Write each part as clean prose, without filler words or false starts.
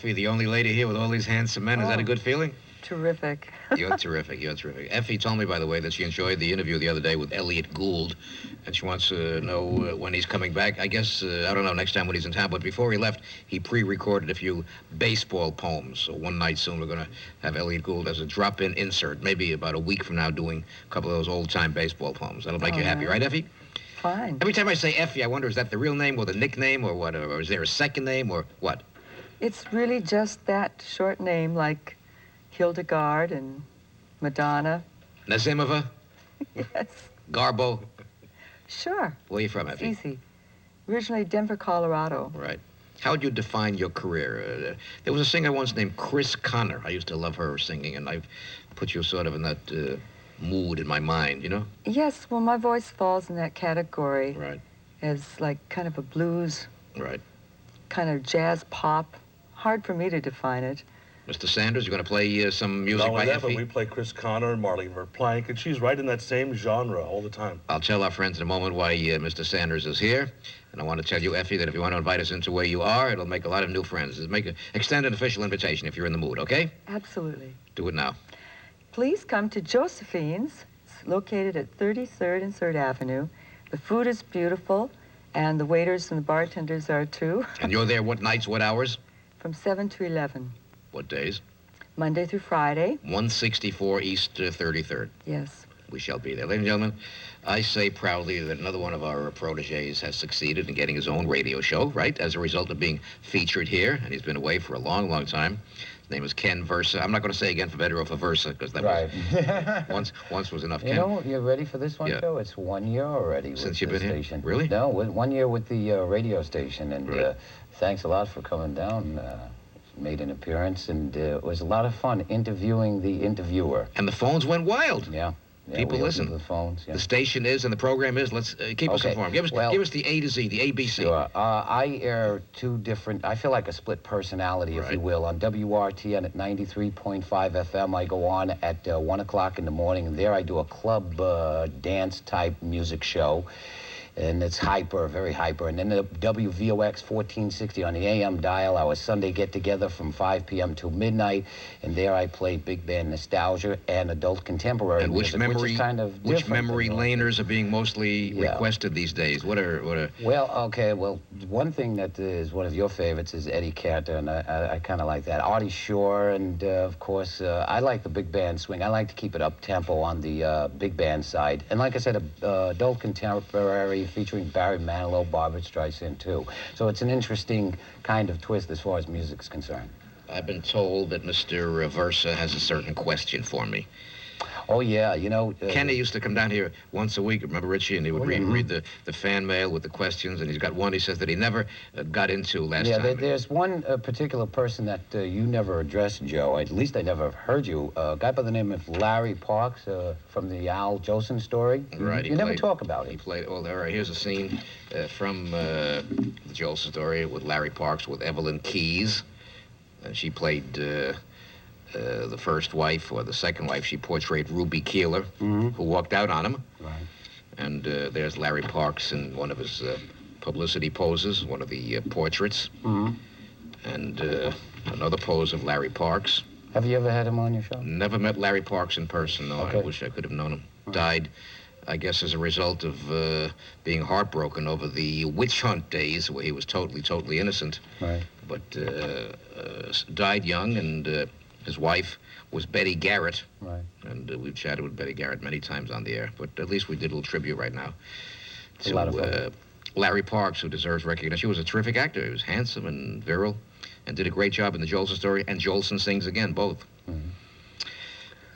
Effie, the only lady here with all these handsome men. Is that a good feeling? Terrific. You're terrific. You're terrific. Effie told me, by the way, that she enjoyed the interview the other day with Elliot Gould, and she wants to know when he's coming back. I guess, I don't know, next time when he's in town. But before he left, he pre-recorded a few baseball poems. So one night soon, we're going to have Elliot Gould as a drop-in insert, maybe about a week from now, doing a couple of those old-time baseball poems. That'll make you happy, right, Effie? Fine. Every time I say Effie, I wonder, is that the real name or the nickname or what? Or is there a second name or what? It's really just that short name, like Hildegard and Madonna. Nazimova? Yes. Garbo? Sure. Where are you from, It's Effie? easy. Originally Denver, Colorado. Right. How would you define your career? There was a singer once named Chris Connor. I used to love her singing, and I've put you sort of in that mood in my mind, you know? Yes, well, my voice falls in that category. Right. As like kind of a blues, Right. kind of jazz pop. Hard for me to define it. Mr. Sanders, you're going to play some music Not by only that, but Effie? we play Chris Connor and Marlene Verplank, and she's right in that same genre all the time. I'll tell our friends in a moment why Mr. Sanders is here. And I want to tell you, Effie, that if you want to invite us into where you are, it'll make a lot of new friends. Extend an official invitation if you're in the mood, okay? Absolutely. Do it now. Please come to Josephine's. It's located at 33rd and 3rd Avenue. The food is beautiful, and the waiters and the bartenders are too. And you're there what nights, what hours? From 7 to 11, What days? Monday through Friday. 164 East 33rd. Yes. We shall be there. Ladies and gentlemen, I say proudly that another one of our proteges has succeeded in getting his own radio show, right, as a result of being featured here, and he's been away for a long, long time. His name is Ken Versa. I'm not going to say again for better or for Versa, because that was once was enough. You Ken, know, you're ready for this one, Yeah. Joe? It's 1 year already with Since you've the been here? station. Really? No, 1 year with the radio station, and Right. thanks a lot for coming down. Made an appearance, and it was a lot of fun interviewing the interviewer. and the phones went wild. Yeah. People we listen. opened the phones. Yeah. The station is and the program is. Let's keep us Okay, informed. Give us the A to Z, the ABC. Sure. I air two different, I feel like a split personality, if Right. you will. On WRTN at 93.5 FM, I go on at 1 o'clock in the morning, and there I do a club dance-type music show. And it's hyper, very hyper. And then the WVOX 1460 on the AM dial, our Sunday get-together from 5 p.m. to midnight. And there I play big band nostalgia and adult contemporary And which music, which is kind of which different memory than laners are being mostly Yeah. requested these days? What are Well, okay, well, one thing that is one of your favorites is Eddie Cantor, and I kind of like that. Artie Shore, and of course, I like the big band swing. I like to keep it up-tempo on the big band side. And like I said, adult contemporary featuring Barry Manilow, Barbra Streisand, too. So it's an interesting kind of twist as far as music's concerned. I've been told that Mr. Versa has a certain question for me. Oh, yeah, you know... Kenny used to come down here once a week, remember, Richie? And he would read the fan mail with the questions, and he's got one he says that he never got into last Yeah, time. there's one particular person that you never addressed, Joe. At least I never heard you. A guy by the name of Larry Parks from the Al Jolson story. Right. You never talk about He it. played, all right, here's a scene from the Jolson story with Larry Parks with Evelyn Keyes. And she played... the first wife or the second wife, she portrayed Ruby Keeler, who walked out on him. Right. And there's Larry Parks in one of his publicity poses, one of the portraits. And another pose of Larry Parks. Have you ever had him on your show? Never met Larry Parks in person, no. Okay. I wish I could have known him. Died, I guess, as a result of being heartbroken over the witch hunt days where he was totally, totally innocent. Right. But died young, and his wife was Betty Garrett. Right. And we've chatted with Betty Garrett many times on the air, but at least we did a little tribute right now a lot of fun. Larry Parks, who deserves recognition. He was a terrific actor. He was handsome and virile and did a great job in the Jolson story, and Jolson Sings Again, both.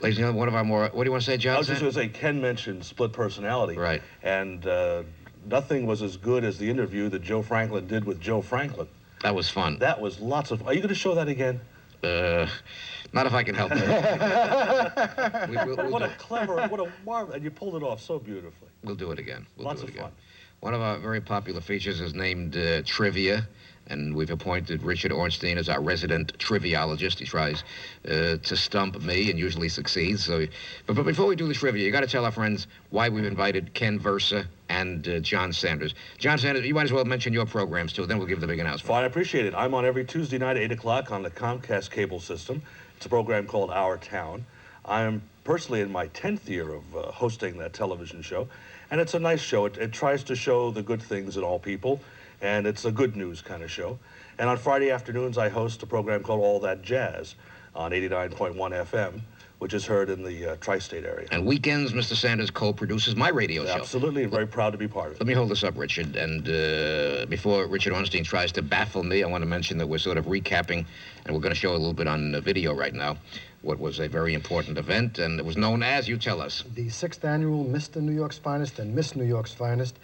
Ladies and gentlemen, one of our more... What do you want to say, John? I was just going to say, Ken mentioned split personality. Right. And nothing was as good as the interview that Joe Franklin did with Joe Franklin. That was fun. That was lots of... Are you going to show that again? Not if I can help it. What a clever, what a marvel, and you pulled it off so beautifully. We'll do it again. We'll Lots do it of again. fun. One of our very popular features is named Trivia, And we've appointed Richard Ornstein as our resident triviologist. He tries to stump me and usually succeeds. But before we do the trivia, you got to tell our friends why we've invited Ken Versa and John Sanders. John Sanders, you might as well mention your programs, too. Then we'll give the big announcement. Fine, I appreciate it. I'm on every Tuesday night at 8 o'clock on the Comcast cable system. It's a program called Our Town. I am personally in my 10th year of hosting that television show, and it's a nice show. It tries to show the good things in all people, and it's a good news kind of show. And on Friday afternoons, I host a program called All That Jazz on 89.1 FM, which is heard in the tri-state area. And weekends, Mr. Sanders co-produces my radio show. Absolutely, and very proud to be part of it. Let me hold this up, Richard. And before Richard Ornstein tries to baffle me, I want to mention that we're sort of recapping, and we're going to show a little bit on video right now, what was a very important event, and it was known as, you tell us. The 6th annual Mr. New York's Finest and Miss New York's Finest.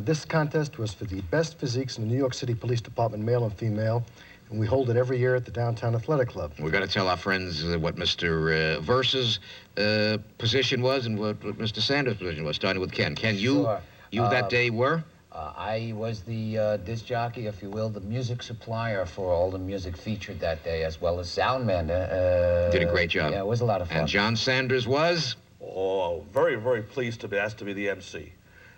This contest was for the best physiques in the New York City Police Department, male and female, and we hold it every year at the Downtown Athletic Club. We've got to tell our friends what Mr. Versa's position was and what Mr. Sanders' position was, starting with Ken. Ken, Sure. you that day were? I was the disc jockey, if you will, the music supplier for all the music featured that day, as well as sound man. Did a great job. Yeah, it was a lot of fun. And John Sanders was? Oh, very, very pleased to be asked to be the MC.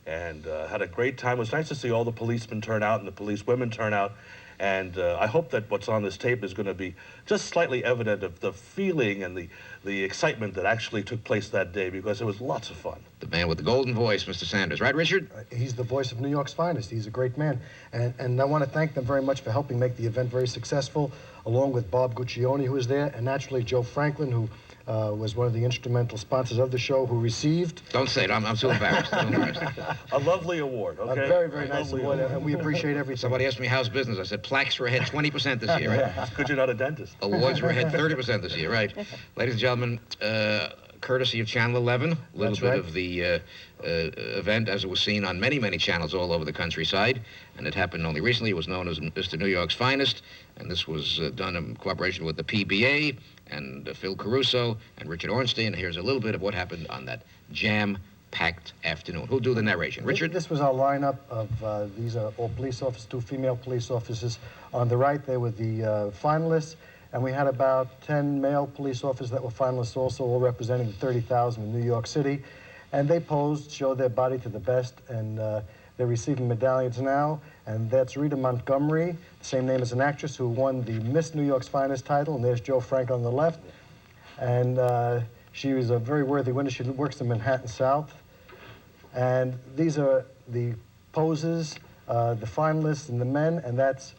And had a great time. It was nice to see all the policemen turn out and the police women turn out. And I hope that what's on this tape is going to be just slightly evident of the feeling and the excitement that actually took place that day, because it was lots of fun. The man with the golden voice, Mr. Sanders. Right, Richard? He's the voice of New York's Finest. He's a great man. And I want to thank them very much for helping make the event very successful, along with Bob Guccione, who was there, and naturally Joe Franklin, who was one of the instrumental sponsors of the show, who received... Don't say it. I'm so embarrassed. So embarrassed. A lovely award, okay? A very, very nice award, and we appreciate everything. Somebody asked me how's business. I said plaques were ahead 20% this year, right? Good you're not a dentist. Awards were ahead 30% this year, right? Ladies and gentlemen, courtesy of Channel 11, a little That's bit right. of the event as it was seen on many, many channels all over the countryside, and it happened only recently. It was known as Mr. New York's Finest, and this was done in cooperation with the PBA and Phil Caruso and Richard Ornstein. Here's a little bit of what happened on that jam-packed afternoon. Who'll do the narration? Richard? This was our lineup of, these are all police officers, 2 female police officers. On the right, they were the finalists, and we had about 10 male police officers that were finalists also, all representing the 30,000 in New York City. And they posed, showed their body to the best, and they're receiving medallions now. And that's Rita Montgomery, the same name as an actress, who won the Miss New York's Finest title. And there's Joe Franklin on the left. And she was a very worthy winner. She works in Manhattan South. And these are the poses, the finalists and the men, and that's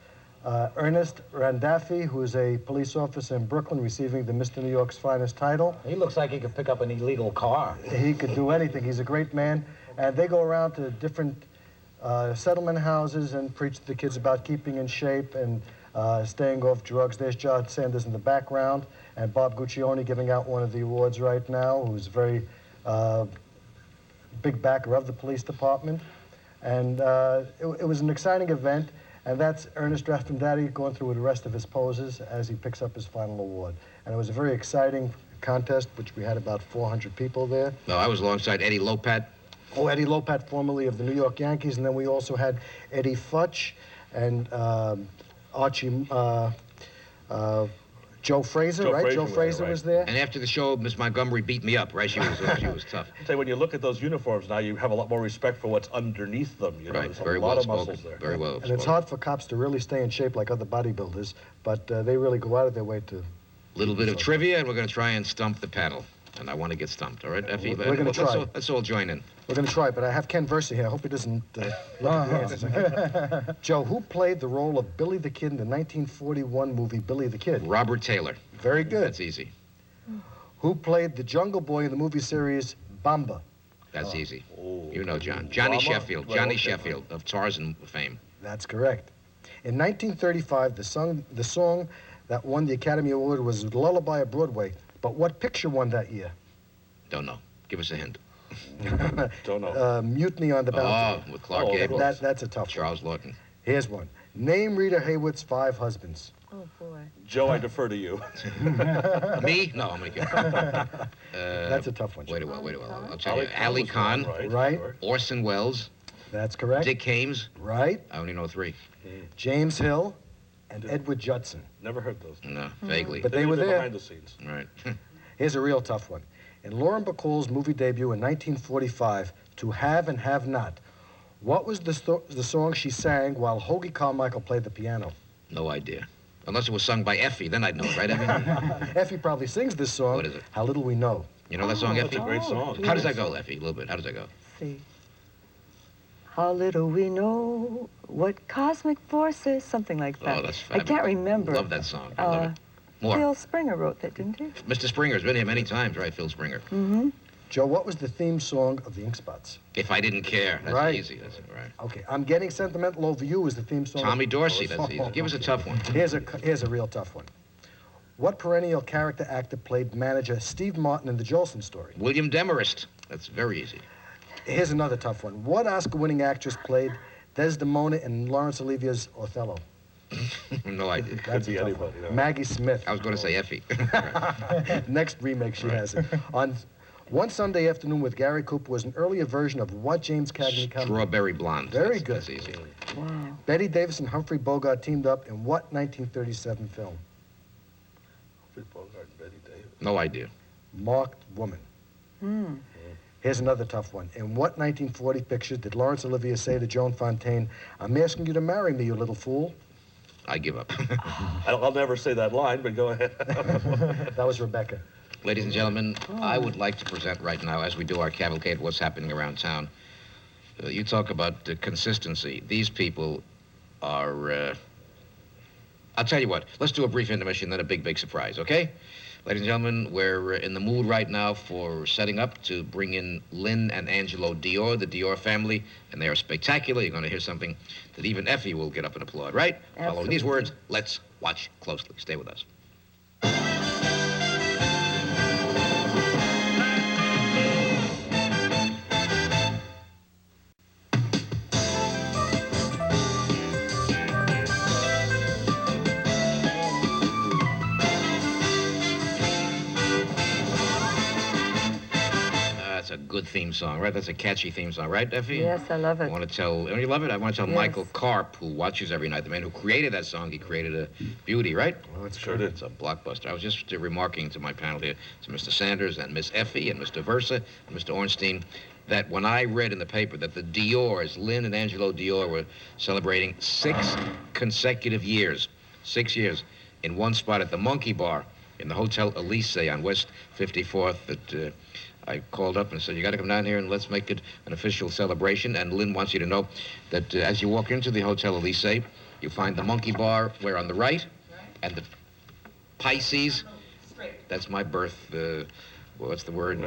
Ernest Randaffi, who is a police officer in Brooklyn, receiving the Mr. New York's Finest title. He looks like he could pick up an illegal car. He could do anything. He's a great man. And they go around to different settlement houses and preach to the kids about keeping in shape and staying off drugs. There's John Sanders in the background, and Bob Guccione giving out one of the awards right now, who's a very big backer of the police department. And it was an exciting event, and that's Ernest Randaffi going through the rest of his poses as he picks up his final award. And it was a very exciting contest, which we had about 400 people there. No, I was alongside Eddie Lopat. Oh, Eddie Lopat, formerly of the New York Yankees, and then we also had Eddie Futch and Archie, Joe Fraser, Joe right? Frazier Joe was there, Fraser right. was there. And after the show, Miss Montgomery beat me up, right? She was tough. Say, when you look at those uniforms now, you have a lot more respect for what's underneath them. You know, Right, there's a very lot well of spoken. muscles there. Very well And spoken. it's hard for cops to really stay in shape like other bodybuilders, but they really go out of their way to... Little bit of trivia, and we're going to try and stump the panel. And I want to get stumped, all right, Effie? We're gonna try. Let's all join in. We're going to try, but I have Ken Versa here. I hope he doesn't look at the answers. Joe, who played the role of Billy the Kid in the 1941 movie Billy the Kid? Robert Taylor. Very good. That's easy. Who played the Jungle Boy in the movie series Bamba? That's easy. Oh. You know, John. Johnny Obama? Sheffield. Well, Johnny okay. Sheffield of Tarzan fame. That's correct. In 1935, the song that won the Academy Award was Lullaby of Broadway. But what picture won that year? Don't know. Give us a hint. Don't know. Mutiny on the Bounty. Oh, with Clark Oh, Gable. That's a tough one. Charles Lawton. Here's one. Name Rita Hayworth's 5 husbands. Oh, boy. Joe, I defer to you. Me? No, I'm going to get That's a tough one. Wait a Joe. while. I'll tell you. Ali Khan, Right. Right. sure. Orson Welles, That's correct. Dick Haymes. Right. I only know 3. James Hill and Edward Judson. Never heard those. No, vaguely. But they were there. Behind the scenes. Right. Here's a real tough one. In Lauren Bacall's movie debut in 1945, To Have and Have Not, what was the song she sang while Hoagie Carmichael played the piano? No idea. Unless it was sung by Effie, then I'd know it, right, Effie? Effie probably sings this song. What is it? How Little We Know. You know that song, That's Effie? a great song. How does that go, Effie? A little bit. How does that go? See. How little we know what cosmic forces, something like that. Oh, that's I fabulous. can't remember. Love that song. I love it. More. Phil Springer wrote that, didn't he? Mr. Springer's been here many times, right, Phil Springer? Mm-hmm. Joe, what was the theme song of the Ink Spots? If I Didn't Care. That's Right. easy. That's right. Okay, I'm Getting Sentimental Over You is the theme song. Tommy Dorsey. That's easy. Give us a tough one. Here's a real tough one. What perennial character actor played manager Steve Martin in the Jolson Story? William Demarest. That's very easy. Here's another tough one. What Oscar-winning actress played Desdemona in Laurence Olivier's Othello? No idea. Could be a tough anybody. one. Yeah. Maggie Smith. I was going to say Effie. Next remake she has it. On One Sunday Afternoon with Gary Cooper was an earlier version of what James Cagney comedy? Strawberry Blonde. Very That's good. easy. Wow. Betty Davis and Humphrey Bogart teamed up in what 1937 film? Humphrey Bogart and Betty Davis. No idea. Marked Woman. Hmm. Here's another tough one. In what 1940 picture did Laurence Olivier say to Joan Fontaine, "I'm asking you to marry me, you little fool"? I give up. I'll never say that line, but go ahead. That was Rebecca. Ladies and gentlemen, I would like to present right now, as we do our cavalcade, what's happening around town. You talk about consistency. These people are... I'll tell you what. Let's do a brief intermission, then a big, big surprise, okay? Ladies and gentlemen, we're in the mood right now for setting up to bring in Lynn and Angelo Dior, the Dior family, and they are spectacular. You're going to hear something that even Effie will get up and applaud, right? Following these words, let's watch closely. Stay with us. That's a good theme song, right? That's a catchy theme song, right, Effie? Yes, I love I it. want to tell, don't you love it? I want to tell Yes. Michael Karp, who watches every night, the man who created that song, he created a beauty, right? Well, it's Sure good. did. It's a blockbuster. I was just remarking to my panel here, to Mr. Sanders and Miss Effie and Mr. Versa and Mr. Ornstein, that when I read in the paper that the Diors, Lynn and Angelo Dior, were celebrating 6 consecutive years, 6 years, in one spot at the Monkey Bar in the Hotel Elise on West 54th, that I called up and said, you got to come down here and let's make it an official celebration. And Lynn wants you to know that as you walk into the Hotel Elise, you find the Monkey Bar where on the right, and the Pisces, that's my birth, what's the word,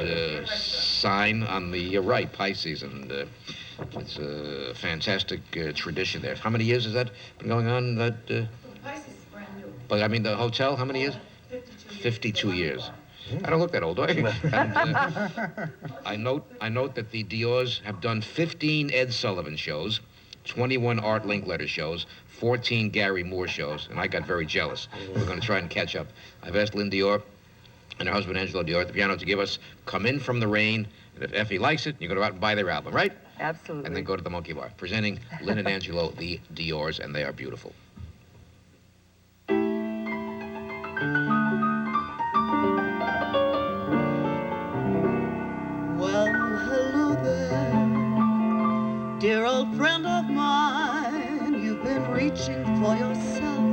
sign on the right, Pisces. And it's a fantastic tradition there. How many years has that been going on? That, Pisces is brand new. but I mean, the hotel, how many years? 52 years. I don't look that old, do I? And, I note that the Diors have done 15 Ed Sullivan shows, 21 Art Linkletter shows, 14 Gary Moore shows, and I got very jealous. We're going to try and catch up. I've asked Lynn Dior and her husband Angelo Dior at the piano to give us Come In From the Rain, and if Effie likes it, you go out and buy their album, right? Absolutely. And then go to the Monkey Bar, presenting Lynn and Angelo, the Diors, and they are beautiful. Well, hello there, dear old friend of mine. You've been reaching for yourself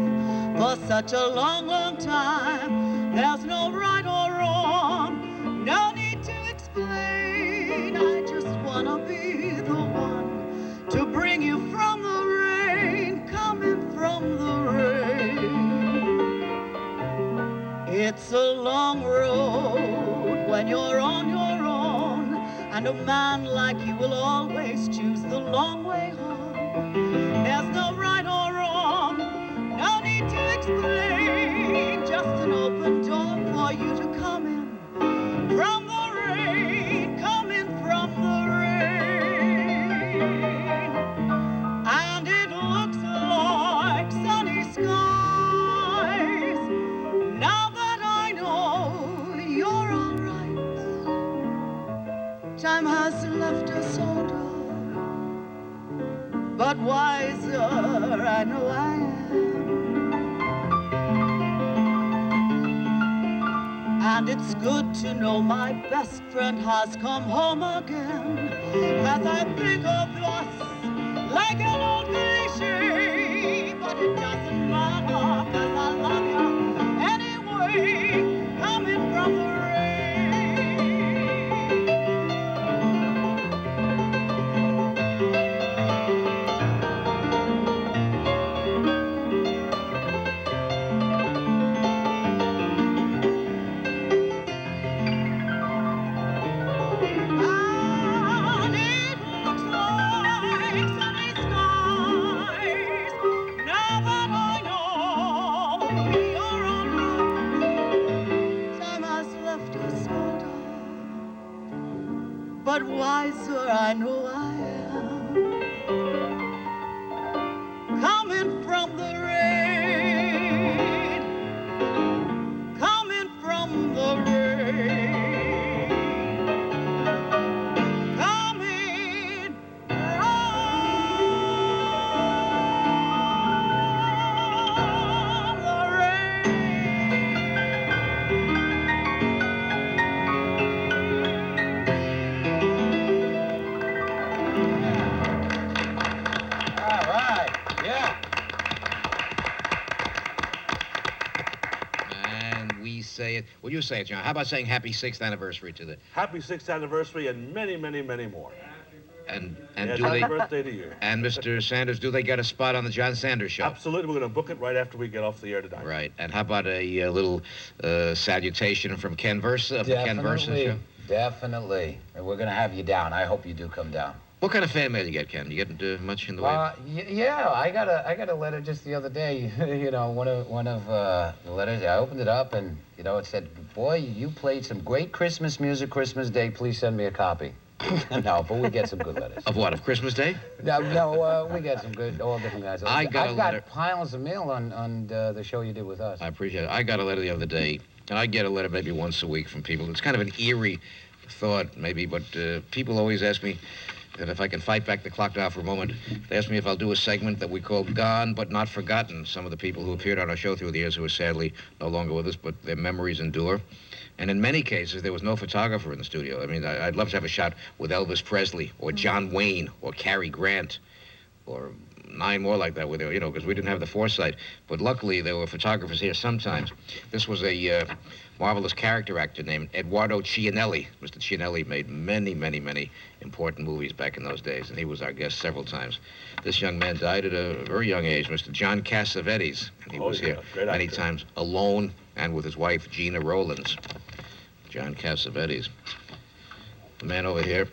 for such a long, long time. There's no right or wrong, no need to explain. I just wanna be the one to bring you from the rain, coming from the rain. It's a long road when you're on your own, and a man like you will always choose the long way home. There's no right or wrong, no need to explain, just an open door for you to come in from the rain, come in from the rain. And it looks like sunny skies, now that I know you're all right. Time has left us older, but wiser I know I am. And it's good to know my best friend has come home again. As I think of us like an old cliche, but it doesn't matter, 'cause I love you anyway, coming from the rain. And it looks like sunny skies, now that I know we are en route. Time has left us older, but wiser I know I am. Coming from the rain, coming from the rain, coming from the All right. Yeah. And we say it. Well, you say it, John. How about saying happy 6th anniversary to the... Happy 6th anniversary and many, many, many more. And Yes, do happy they... birthday to you. And Mr. Sanders, do they get a spot on the John Sanders Show? Absolutely, we're going to book it right after we get off the air tonight. Right. And how about a little salutation from Ken Versa of the Ken Versa Show? Definitely. And we're going to have you down. I hope you do come down. What kind of fan mail you get, Ken? You get much in the way? Yeah, I got a letter just the other day. You know, one of the letters. I opened it up, and you know, it said, "Boy, you played some great Christmas music Christmas Day. Please send me a copy." No, but we get some good letters. Of what? Of Christmas Day? No, we get some good, all different guys. I've got piles of mail on the show you did with us. I appreciate it. I got a letter the other day, and I get a letter maybe once a week from people. It's kind of an eerie thought, maybe, but people always ask me that if I can fight back the clock now for a moment. They ask me if I'll do a segment that we call Gone But Not Forgotten. Some of the people who appeared on our show through the years who are sadly no longer with us, but their memories endure. And in many cases, there was no photographer in the studio. I mean, I'd love to have a shot with Elvis Presley or John Wayne or Cary Grant or 9 more like that, with you know, because we didn't have the foresight. But luckily, there were photographers here sometimes. This was a marvelous character actor named Eduardo Cianelli. Mr. Cianelli made many, many, many important movies back in those days, and he was our guest several times. This young man died at a very young age, Mr. John Cassavetes, and he was here many times alone and with his wife, Gina Rowlands. John Cassavetes. The man over here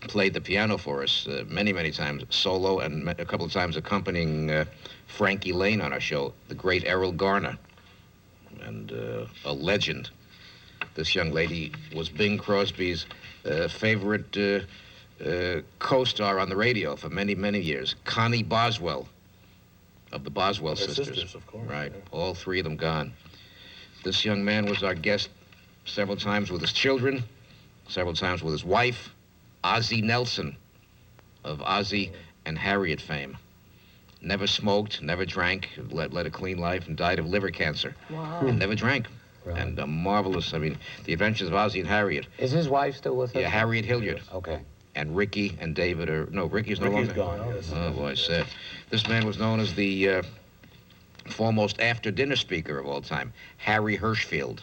played the piano for us many, many times, solo, and a couple of times accompanying Frankie Lane on our show, the great Errol Garner, and a legend. This young lady was Bing Crosby's favorite co-star on the radio for many, many years, Connie Boswell, of the Boswell sisters. Of course. Right, Yeah. all 3 of them gone. This young man was our guest several times with his children, several times with his wife, Ozzie Nelson, of Ozzie and Harriet fame. Never smoked, never drank, led a clean life, and died of liver cancer. Wow. And never drank. Right. And marvelous, I mean, the adventures of Ozzie and Harriet. Is his wife still with us? Yeah, Harriet Hilliard. Okay. And Ricky and David are, no, Ricky's no Ricky's longer. gone, yes. Oh, boy, sad. This man was known as the foremost after-dinner speaker of all time, Harry Hirschfield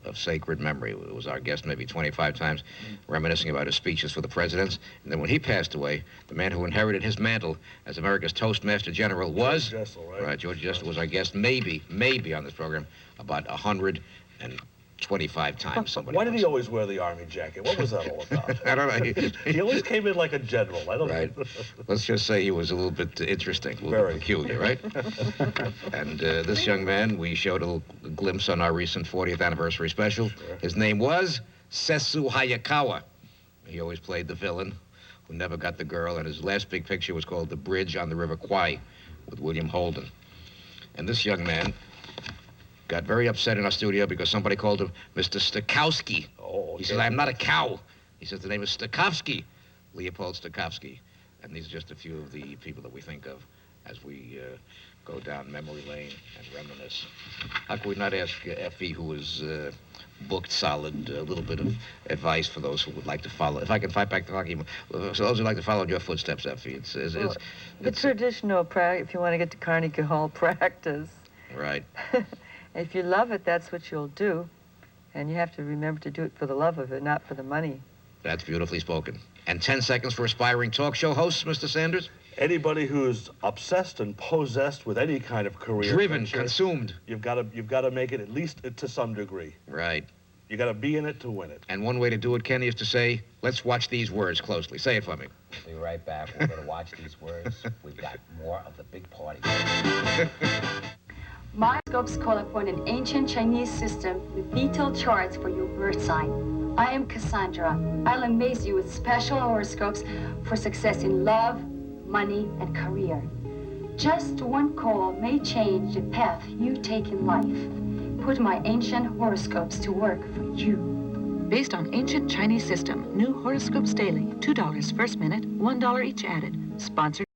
of sacred memory. It was our guest maybe 25 times, reminiscing about his speeches for the presidents. And then when he passed away, the man who inherited his mantle as America's Toastmaster General was... George Jessel, right? Right, George Jessel was our guest maybe on this program about 125 times. Somebody Why did he else. always wear the army jacket? What was that all about? I don't know. He always came in like a general. I don't Right. know. Let's just say he was a little bit interesting, a little Very. bit peculiar, right? And this young man, we showed a little glimpse on our recent 40th anniversary special. Sure. His name was Sesu Hayakawa. He always played the villain who never got the girl, and his last big picture was called The Bridge on the River Kwai with William Holden. And this young man got very upset in our studio because somebody called him Mr. Stokowski. Oh, He said, I'm not a cow. He says, the name is Stokowski, Leopold Stokowski. And these are just a few of the people that we think of as we go down memory lane and reminisce. How could we not ask Effie, who is booked solid, a little bit of advice for those who would like to follow? If I can fight back the clock, so those who like to follow in your footsteps, Effie, the traditional practice, if you want to get to Carnegie Hall practice. Right. If you love it, that's what you'll do. And you have to remember to do it for the love of it, not for the money. That's beautifully spoken. And 10 seconds for aspiring talk show hosts, Mr. Sanders? Anybody who's obsessed and possessed with any kind of career, Driven, venture, consumed. you've got to make it at least to some degree. Right. You got to be in it to win it. And one way to do it, Kenny, is to say, let's watch these words closely. Say it for me. We'll be right back. We're going to watch these words. We've got more of the big party. My horoscopes call upon an ancient Chinese system with detailed charts for your birth sign. I am Cassandra. I'll amaze you with special horoscopes for success in love, money, and career. Just one call may change the path you take in life. Put my ancient horoscopes to work for you. Based on ancient Chinese system, new horoscopes daily, $2 first minute, $1 each added. Sponsored